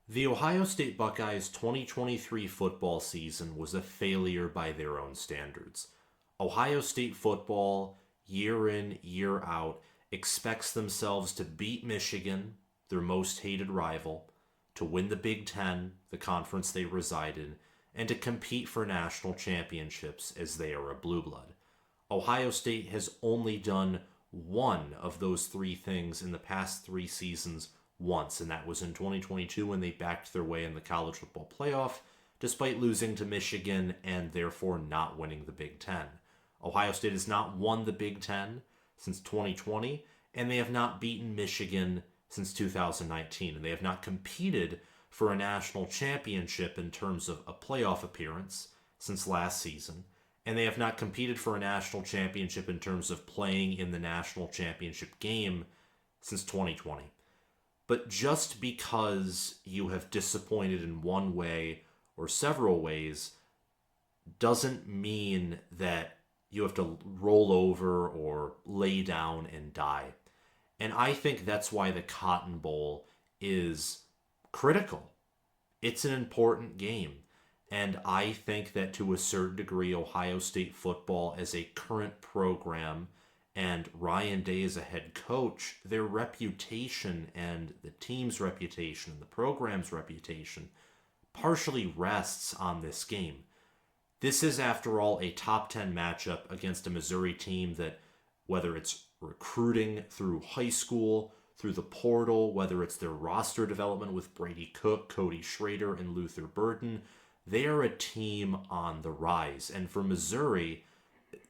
The Ohio State Buckeyes 2023 football season was a failure by their own standards. Ohio State football, year in, year out, expects themselves to beat Michigan, their most hated rival, to win the Big Ten, the conference they reside in, and to compete for national championships as they are a blue blood. Ohio State has only done one of those three things in the past three seasons once, and that was in 2022 when they backed their way in the college football playoff, despite losing to Michigan and therefore not winning the Big Ten. Ohio State has not won the Big Ten since 2020, and they have not beaten Michigan since 2019, and they have not competed for a national championship in terms of a playoff appearance since last season, and they have not competed for a national championship in terms of playing in the national championship game since 2020. But just because you have disappointed in one way or several ways doesn't mean that you have to roll over or lay down and die. And I think that's why the Cotton Bowl is critical. It's an important game. And I think that to a certain degree, Ohio State football as a current program and Ryan Day as a head coach, their reputation and the team's reputation and the program's reputation partially rests on this game. This is, after all, a top 10 matchup against a Missouri team that, whether it's recruiting through high school, through the portal, whether it's their roster development with Brady Cook, Cody Schrader, and Luther Burden, they are a team on the rise. And for Missouri,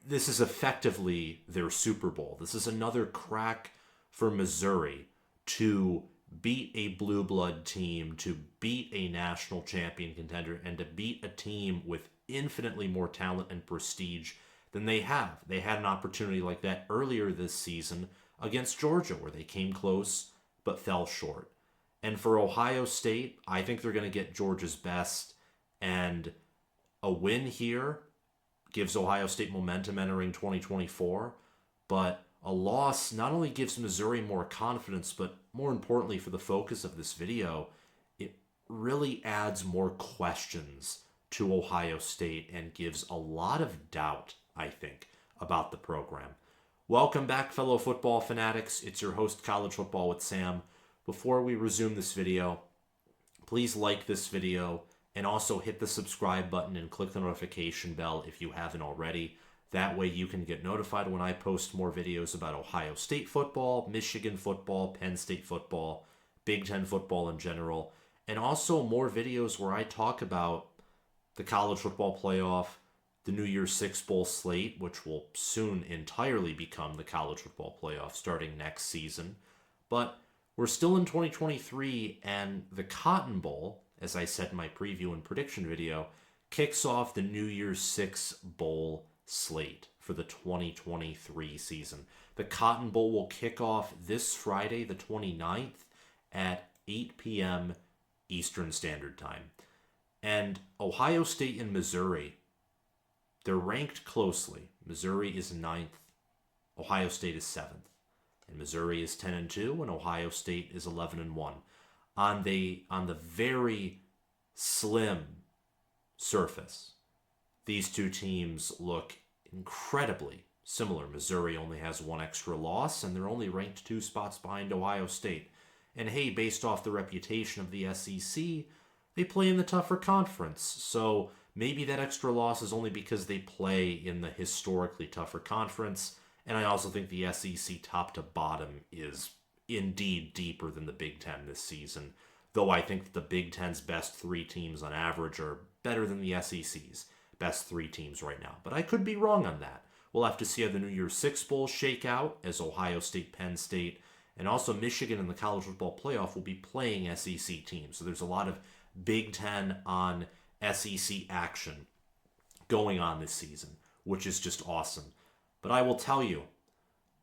this is effectively their Super Bowl. This is another crack for Missouri to beat a blue blood team, to beat a national champion contender, and to beat a team with infinitely more talent and prestige than they have. They had an opportunity like that earlier this season against Georgia, where they came close but fell short. And for Ohio State, I think they're going to get Georgia's best, and a win here gives Ohio State momentum entering 2024, but a loss not only gives Missouri more confidence, but more importantly for the focus of this video, it really adds more questions to Ohio State and gives a lot of doubt, I think, about the program. Welcome back, fellow football fanatics. It's your host, College Football with Sam. Before we resume this video, please like this video and also hit the subscribe button and click the notification bell if you haven't already. That way you can get notified when I post more videos about Ohio State football, Michigan football, Penn State football, Big Ten football in general, and also more videos where I talk about the college football playoff, the New Year's Six Bowl slate, which will soon entirely become the college football playoff starting next season. But we're still in 2023, and the Cotton Bowl, as I said in my preview and prediction video, kicks off the New Year's Six Bowl slate for the 2023 season. The Cotton Bowl will kick off this Friday, the 29th, at 8 p.m. Eastern Standard Time. And Ohio State and Missouri, they're ranked closely. Missouri is 9th, Ohio State is 7th. And Missouri is 10-2, and Ohio State is 11-1. On the very slim surface, these two teams look incredibly similar. Missouri only has one extra loss, and they're only ranked 2 spots behind Ohio State. And hey, based off the reputation of the SEC, they play in the tougher conference. So maybe that extra loss is only because they play in the historically tougher conference. And I also think the SEC top to bottom is indeed deeper than the Big Ten this season, though I think that the Big Ten's best 3 teams on average are better than the SEC's best 3 teams right now. But I could be wrong on that. We'll have to see how the New Year's Six Bowl shake out, as Ohio State, Penn State, and also Michigan in the college football playoff will be playing SEC teams. So there's a lot of Big Ten on SEC action going on this season, which is just awesome. But I will tell you,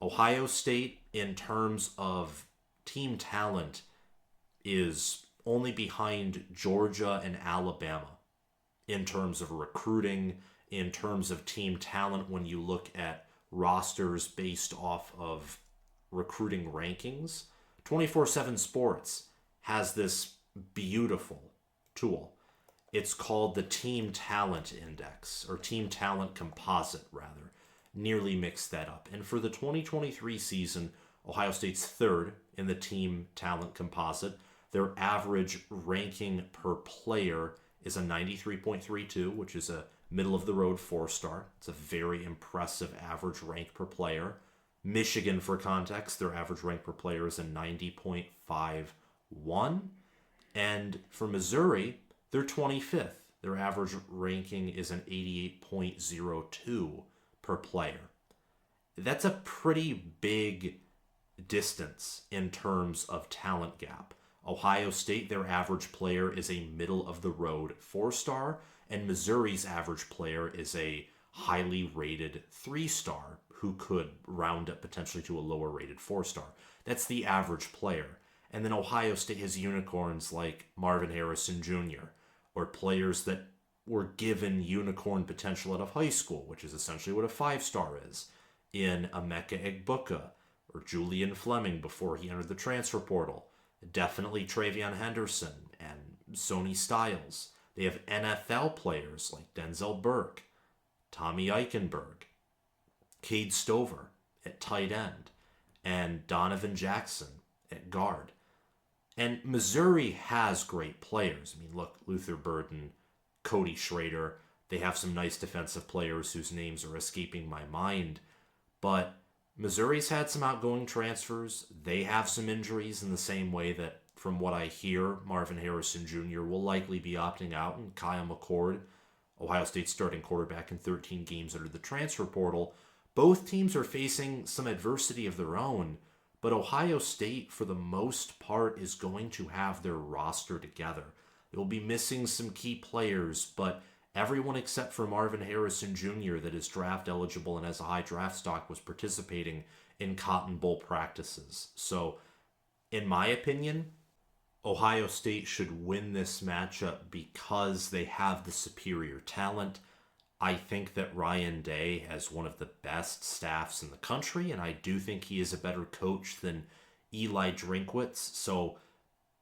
Ohio State, in terms of team talent, is only behind Georgia and Alabama in terms of recruiting, in terms of team talent when you look at rosters based off of recruiting rankings. 24/7 Sports has this beautiful tool. It's called the Team Talent Index, or Team Talent Composite, rather. Nearly mixed that up. And for the 2023 season, Ohio State's third in the Team Talent Composite. Their average ranking per player is a 93.32, which is a middle-of-the-road 4-star. It's a very impressive average rank per player. Michigan, for context, their average rank per player is a 90.51. And for Missouri, they're 25th. Their average ranking is an 88.02 per player. That's a pretty big distance in terms of talent gap. Ohio State, their average player is a middle-of-the-road 4-star, and Missouri's average player is a highly rated 3-star who could round up potentially to a lower-rated 4-star. That's the average player. And then Ohio State has unicorns like Marvin Harrison Jr., or players that were given unicorn potential out of high school, which is essentially what a 5-star is, in Emeka Egbuka, or Julian Fleming before he entered the transfer portal. Definitely Travion Henderson and Sonny Styles. They have NFL players like Denzel Burke, Tommy Eichenberg, Cade Stover at tight end, and Donovan Jackson at guard. And Missouri has great players. I mean, look, Luther Burden, Cody Schrader, they have some nice defensive players whose names are escaping my mind. But Missouri's had some outgoing transfers. They have some injuries in the same way that, from what I hear, Marvin Harrison Jr. will likely be opting out, and Kyle McCord, Ohio State's starting quarterback in 13 games under the transfer portal. Both teams are facing some adversity of their own, but Ohio State, for the most part, is going to have their roster together. They will be missing some key players, but everyone except for Marvin Harrison Jr. that is draft eligible and has a high draft stock was participating in Cotton Bowl practices. So, in my opinion, Ohio State should win this matchup because they have the superior talent. I think that Ryan Day has one of the best staffs in the country, and I do think he is a better coach than Eli Drinkwitz. So,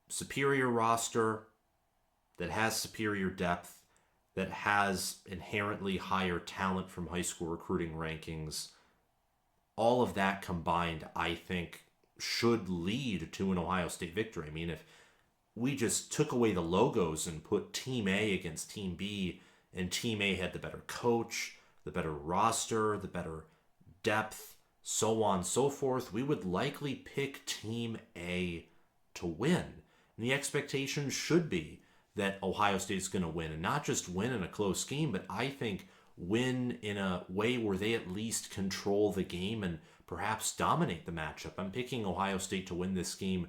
superior roster that has superior depth, that has inherently higher talent from high school recruiting rankings. All of that combined, I think, should lead to an Ohio State victory. I mean, if we just took away the logos and put Team A against Team B, and Team A had the better coach, the better roster, the better depth, so on and so forth, we would likely pick Team A to win. And the expectation should be that Ohio State's going to win, and not just win in a close game, but I think win in a way where they at least control the game and perhaps dominate the matchup. I'm picking Ohio State to win this game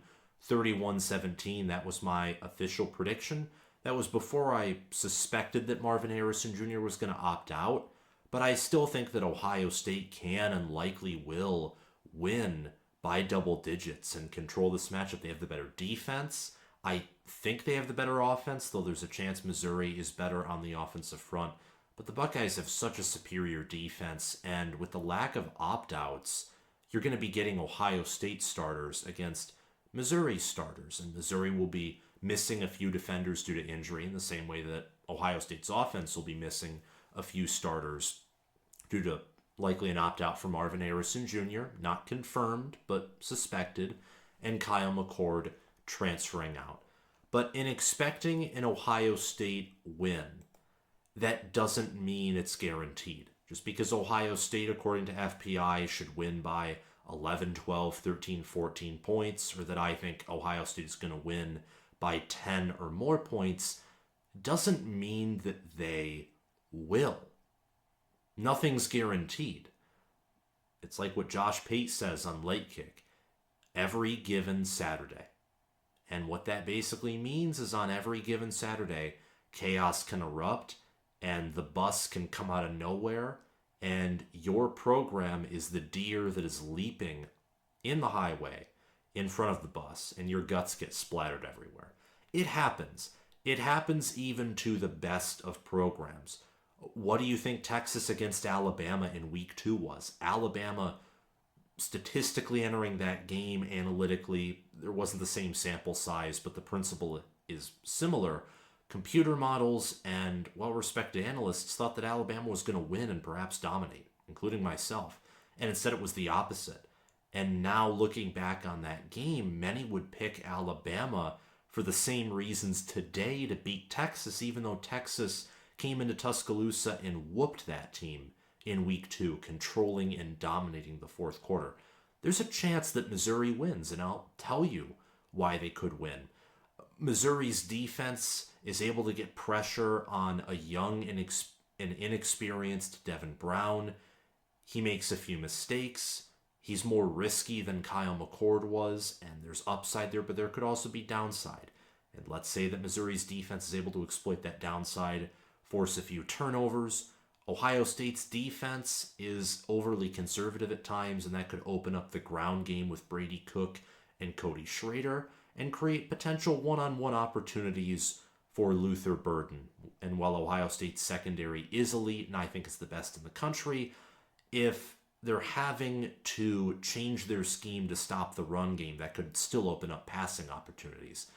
31-17. That was my official prediction. That was before I suspected that Marvin Harrison Jr. was going to opt out, but I still think that Ohio State can and likely will win by double digits and control this matchup. They have the better defense. I think they have the better offense, though there's a chance Missouri is better on the offensive front. But the Buckeyes have such a superior defense, and with the lack of opt-outs, you're going to be getting Ohio State starters against Missouri starters, and Missouri will be missing a few defenders due to injury in the same way that Ohio State's offense will be missing a few starters due to likely an opt-out for Marvin Harrison Jr., not confirmed, but suspected, and Kyle McCord transferring out. But in expecting an Ohio State win, that doesn't mean it's guaranteed. Just because Ohio State, according to FPI, should win by 11, 12, 13, 14 points, or that I think Ohio State is going to win by 10 or more points, doesn't mean that they will. Nothing's guaranteed. It's like what Josh Pate says on Late Kick, every given Saturday. And what that basically means is on every given Saturday, chaos can erupt and the bus can come out of nowhere, and your program is the deer that is leaping in the highway in front of the bus, and your guts get splattered everywhere. It happens. It happens even to the best of programs. What do you think Texas against Alabama in week 2 was? Alabama, statistically entering that game analytically, there wasn't the same sample size, but the principle is similar. Computer models and well-respected analysts thought that Alabama was going to win and perhaps dominate, including myself. And instead it was the opposite. And now looking back on that game, many would pick Alabama for the same reasons today to beat Texas, even though Texas came into Tuscaloosa and whooped that team in week 2, controlling and dominating the fourth quarter. There's a chance that Missouri wins, and I'll tell you why they could win. Missouri's defense is able to get pressure on a young and inexperienced Devin Brown. He makes a few mistakes. He's more risky than Kyle McCord was, and there's upside there, but there could also be downside. And let's say that Missouri's defense is able to exploit that downside, force a few turnovers. Ohio State's defense is overly conservative at times, and that could open up the ground game with Brady Cook and Cody Schrader and create potential one-on-one opportunities for Luther Burden. And while Ohio State's secondary is elite, and I think it's the best in the country, if they're having to change their scheme to stop the run game, that could still open up passing opportunities.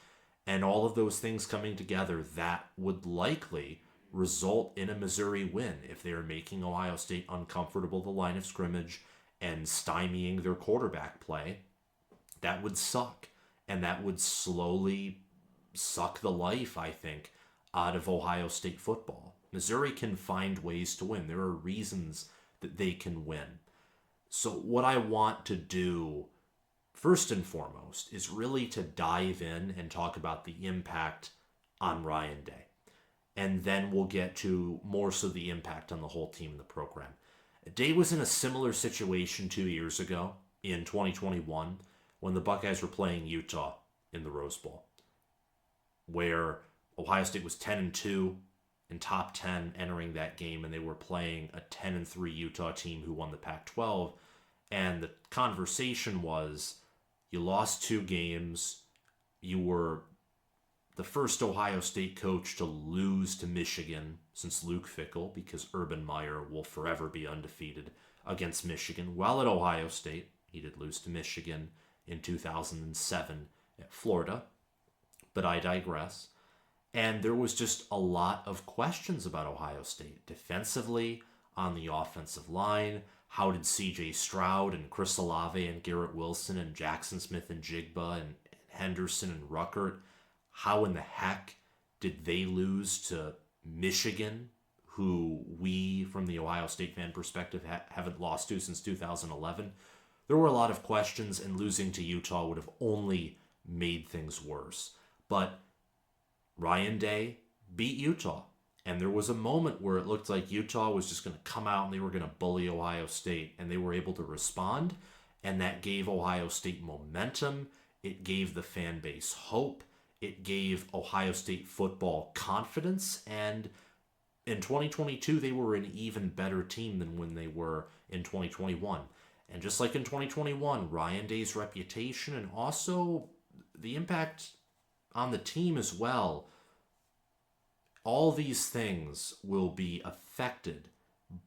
And all of those things coming together, that would likely result in a Missouri win if they are making Ohio State uncomfortable the line of scrimmage and stymieing their quarterback play. That would suck. And that would slowly suck the life, I think, out of Ohio State football. Missouri can find ways to win. There are reasons that they can win. So what I want to do, first and foremost, is really to dive in and talk about the impact on Ryan Day. And then we'll get to more so the impact on the whole team and the program. Day was in a similar situation 2 years ago in 2021 when the Buckeyes were playing Utah in the Rose Bowl, where Ohio State was 10-2 in top 10 entering that game, and they were playing a 10-3 Utah team who won the Pac-12. And the conversation was, you lost 2 games, you were the first Ohio State coach to lose to Michigan since Luke Fickell, because Urban Meyer will forever be undefeated against Michigan. While at Ohio State, he did lose to Michigan in 2007 at Florida, but I digress. And there was just a lot of questions about Ohio State. Defensively, on the offensive line, how did C.J. Stroud and Chris Olave and Garrett Wilson and Jackson Smith and Jigba and Henderson and Ruckert, how in the heck did they lose to Michigan, who we, from the Ohio State fan perspective, haven't lost to since 2011? There were a lot of questions, and losing to Utah would have only made things worse. But Ryan Day beat Utah, and there was a moment where it looked like Utah was just going to come out and they were going to bully Ohio State, and they were able to respond, and that gave Ohio State momentum. It gave the fan base hope. It gave Ohio State football confidence, and in 2022, they were an even better team than when they were in 2021. And just like in 2021, Ryan Day's reputation and also the impact on the team as well, all these things will be affected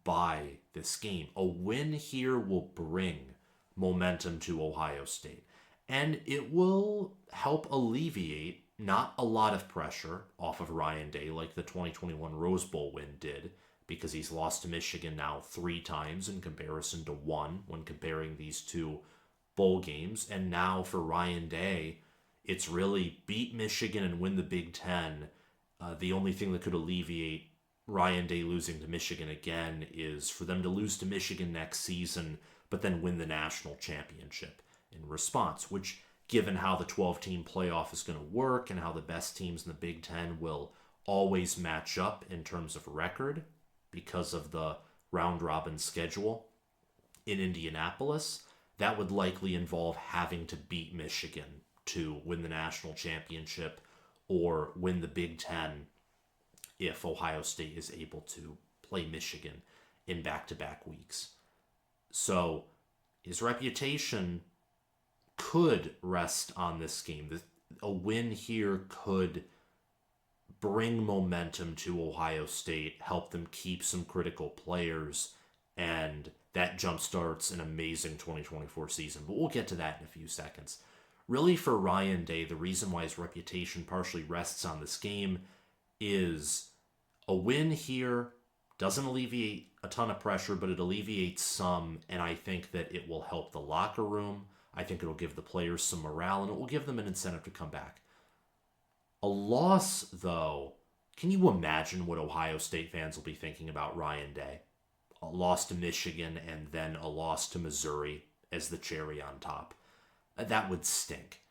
by this game. A win here will bring momentum to Ohio State, and it will help alleviate not a lot of pressure off of Ryan Day like the 2021 Rose Bowl win did, because he's lost to Michigan now 3 times in comparison to 1 when comparing these 2 bowl games. And now for Ryan Day, it's really beat Michigan and win the Big Ten. The only thing that could alleviate Ryan Day losing to Michigan again is for them to lose to Michigan next season, but then win the national championship in response, which, given how the 12-team playoff is going to work and how the best teams in the Big Ten will always match up in terms of record because of the round-robin schedule in Indianapolis, that would likely involve having to beat Michigan to win the national championship or win the Big Ten if Ohio State is able to play Michigan in back-to-back weeks. So his reputation could rest on this game. A win here could bring momentum to Ohio State, help them keep some critical players, and that jumpstarts an amazing 2024 season. But we'll get to that in a few seconds. really for Ryan Day, the reason why his reputation partially rests on this game is a win here doesn't alleviate a ton of pressure, but it alleviates some, and I think that it will help the locker room. I think it'll give the players some morale, and it will give them an incentive to come back. A loss, though, can you imagine what Ohio State fans will be thinking about Ryan Day? A loss to Michigan and then a loss to Missouri as the cherry on top. That would stink.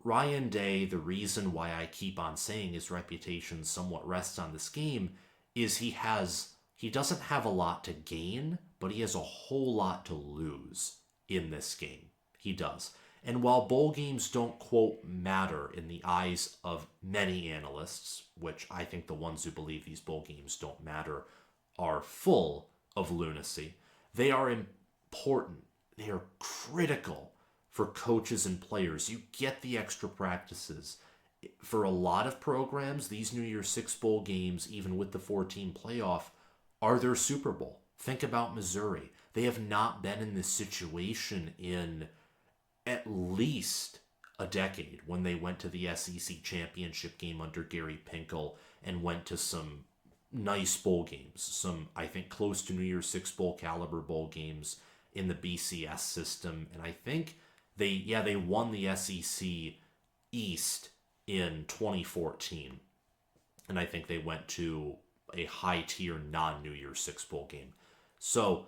Ryan Day, the reason why I keep on saying his reputation somewhat rests on this game is he doesn't have a lot to gain, but he has a whole lot to lose in this game. He does. And while bowl games don't, quote, matter in the eyes of many analysts, which I think the ones who believe these bowl games don't matter are full of lunacy, they are important. They are critical for coaches and players. You get the extra practices. For a lot of programs, these New Year's Six bowl games, even with the 14 playoff, are their Super Bowl. Think about Missouri. They have not been in this situation in at least a decade when they went to the SEC championship game under Gary Pinkel and went to some nice bowl games. Some, I think, close to New Year's Six bowl caliber bowl games in the BCS system. And I think they won the SEC East in 2014. And I think they went to a high-tier non-New Year's Six bowl game. So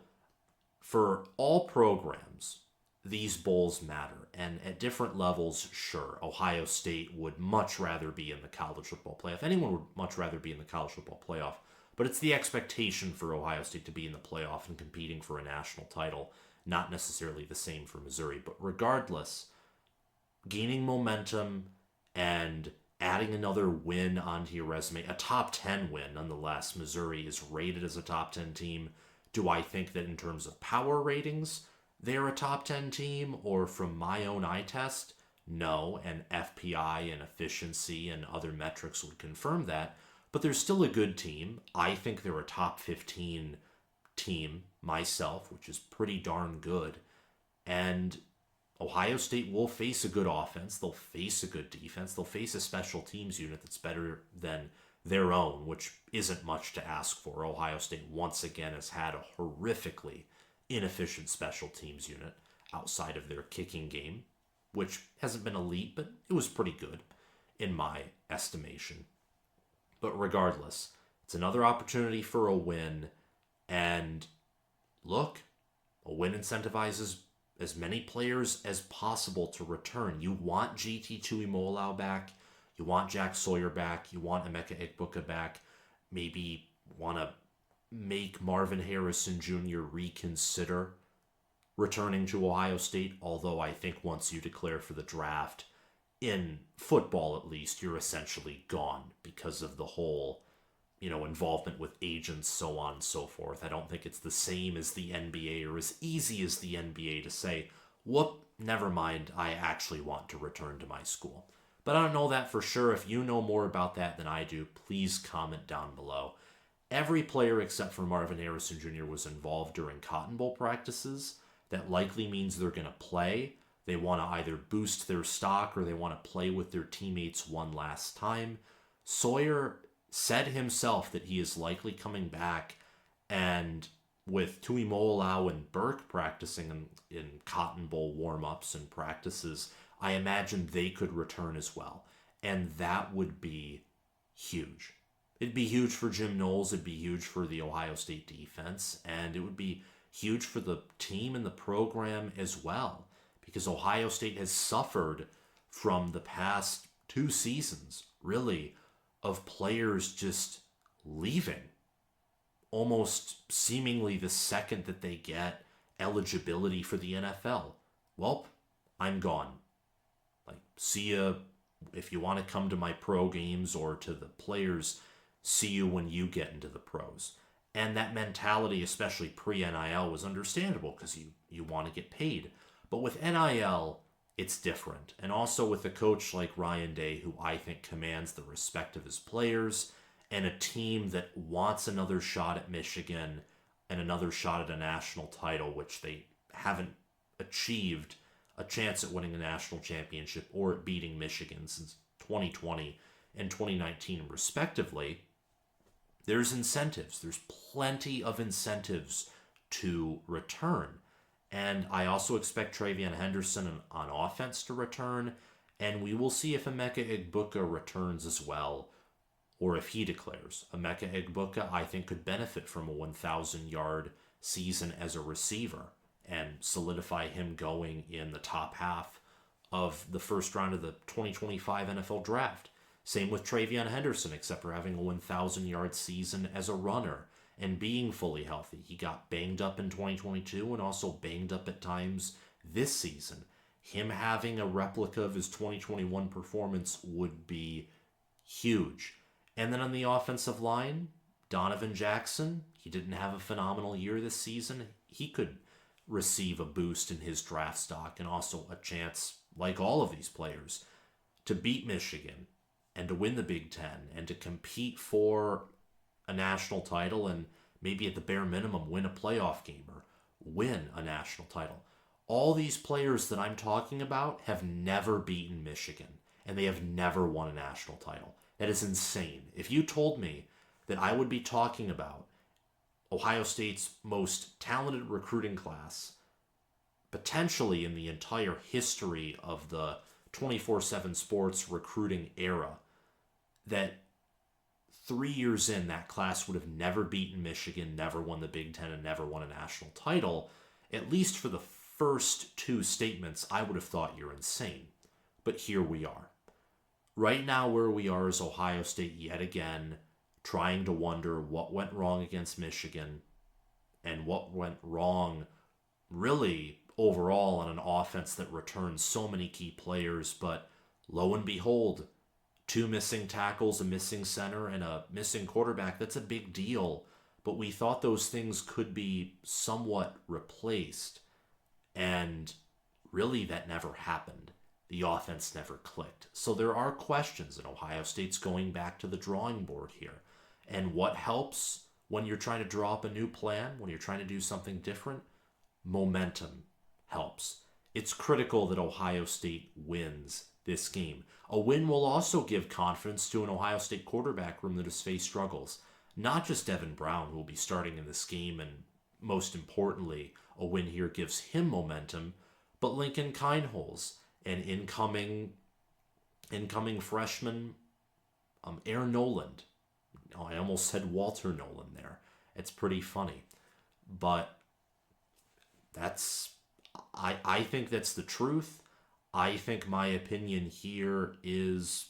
for all programs, these bowls matter. And at different levels, sure, Ohio State would much rather be in the college football playoff. Anyone would much rather be in the college football playoff. But it's the expectation for Ohio State to be in the playoff and competing for a national title, not necessarily the same for Missouri. But regardless, gaining momentum and adding another win onto your resume, a top 10 win nonetheless. Missouri is rated as a top 10 team. Do I think that in terms of power ratings, they're a top 10 team? Or from my own eye test, no. And FPI and efficiency and other metrics would confirm that. But they're still a good team. I think they're a top 15 team myself, which is pretty darn good. And Ohio State will face a good offense. They'll face a good defense. They'll face a special teams unit that's better than their own, which isn't much to ask for. Ohio State once again has had a horrifically inefficient special teams unit outside of their kicking game, which hasn't been elite, but it was pretty good in my estimation. But regardless, it's another opportunity for a win. And look, a win incentivizes as many players as possible to return. You want GT Tuimoloau back. You want Jack Sawyer back. You want Emeka Egbuka back. Maybe want to make Marvin Harrison Jr. reconsider returning to Ohio State. Although I think once you declare for the draft, in football at least, you're essentially gone because of the whole, involvement with agents, so on and so forth. I don't think it's the same as the NBA or as easy as the NBA to say, whoop, never mind, I actually want to return to my school. But I don't know that for sure. If you know more about that than I do, please comment down below. Every player except for Marvin Harrison Jr. was involved during Cotton Bowl practices. That likely means they're going to play. They want to either boost their stock or they want to play with their teammates one last time. Sawyer said himself that he is likely coming back, and with Tuimoloau and Burke practicing in Cotton Bowl warm-ups and practices, I imagine they could return as well. And that would be huge. It'd be huge for Jim Knowles, it'd be huge for the Ohio State defense, and it would be huge for the team and the program as well, because Ohio State has suffered from the past 2 seasons, really, of players just leaving almost seemingly the second that they get eligibility for the NFL. Well, I'm gone. See ya if you want to come to my pro games, or to the players, see you when you get into the pros. And that mentality, especially pre-NIL, was understandable because you want to get paid. But with NIL, it's different. And also with a coach like Ryan Day, who I think commands the respect of his players, and a team that wants another shot at Michigan and another shot at a national title, which they haven't achieved a chance at winning a national championship or at beating Michigan since 2020 and 2019 respectively, there's incentives. There's plenty of incentives to return. And I also expect Travion Henderson on offense to return. And we will see if Emeka Egbuka returns as well, or if he declares. Emeka Egbuka, I think, could benefit from a 1,000-yard season as a receiver and solidify him going in the top half of the first round of the 2025 NFL Draft. Same with Travion Henderson, except for having a 1,000-yard season as a runner and being fully healthy. He got banged up in 2022 and also banged up at times this season. Him having a replica of his 2021 performance would be huge. And then on the offensive line, Donovan Jackson, he didn't have a phenomenal year this season. He could receive a boost in his draft stock and also a chance, like all of these players, to beat Michigan and to win the Big Ten and to compete for a national title and maybe at the bare minimum win a playoff game or win a national title. All these players that I'm talking about have never beaten Michigan, and they have never won a national title. That is insane. If you told me that I would be talking about Ohio State's most talented recruiting class, potentially in the entire history of the 24/7 sports recruiting era, that 3 years in, that class would have never beaten Michigan, never won the Big Ten, and never won a national title, at least for the first two statements, I would have thought you're insane. But here we are. Right now, where we are is Ohio State yet again trying to wonder what went wrong against Michigan and what went wrong really overall on an offense that returns so many key players. But lo and behold, 2 missing tackles, a missing center, and a missing quarterback. That's a big deal. But we thought those things could be somewhat replaced. And really, that never happened. The offense never clicked. So there are questions, and Ohio State's going back to the drawing board here. And what helps when you're trying to draw up a new plan, when you're trying to do something different? Momentum helps. It's critical that Ohio State wins this game. A win will also give confidence to an Ohio State quarterback room that has faced struggles. Not just Devin Brown, who will be starting in this game, and most importantly, a win here gives him momentum, but Lincoln Kienholz and incoming freshman Aaron Noland. Oh, I almost said Walter Nolan there. It's pretty funny. But I think that's the truth. I think my opinion here is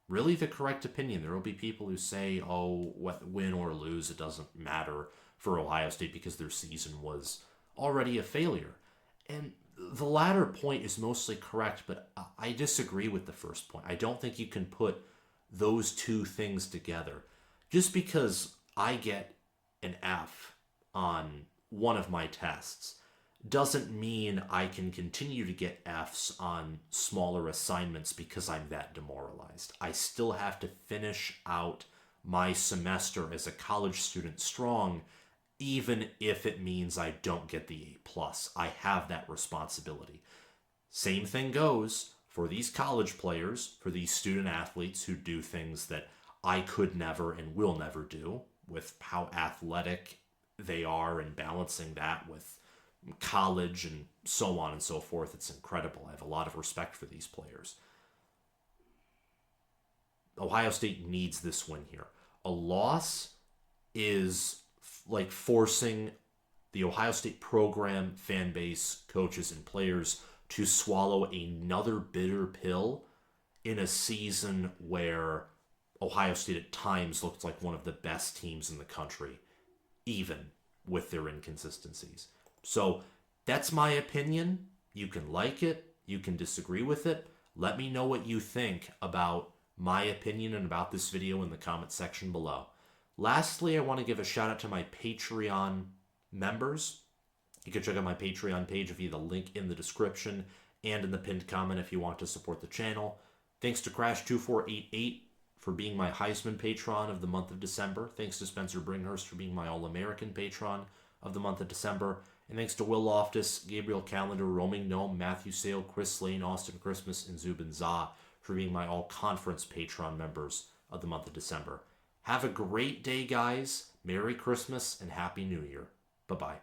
really the correct opinion. There will be people who say, oh, win or lose, it doesn't matter for Ohio State because their season was already a failure. And the latter point is mostly correct, but I disagree with the first point. I don't think you can put those two things together. Just because I get an F on one of my tests doesn't mean I can continue to get Fs on smaller assignments because I'm that demoralized. I still have to finish out my semester as a college student strong, even if it means I don't get the A+. I have that responsibility. Same thing goes for these college players, for these student athletes who do things that I could never and will never do, with how athletic they are and balancing that with college and so on and so forth. It's incredible. I have a lot of respect for these players. Ohio State needs this win here. A loss is like forcing the Ohio State program, fan base, coaches, and players to swallow another bitter pill in a season where Ohio State at times looked like one of the best teams in the country, even with their inconsistencies. So that's my opinion. You can like it. You can disagree with it. Let me know what you think about my opinion and about this video in the comment section below. Lastly, I want to give a shout out to my Patreon members. You can check out my Patreon page via the link in the description and in the pinned comment if you want to support the channel. Thanks to Crash2488 for being my Heisman patron of the month of December. Thanks to Spencer Bringhurst for being my All-American patron of the month of December. And thanks to Will Loftus, Gabriel Calendar, Roaming Gnome, Matthew Sale, Chris Lane, Austin Christmas, and Zubin Zah for being my all-conference Patreon members of the month of December. Have a great day, guys. Merry Christmas and Happy New Year. Bye-bye.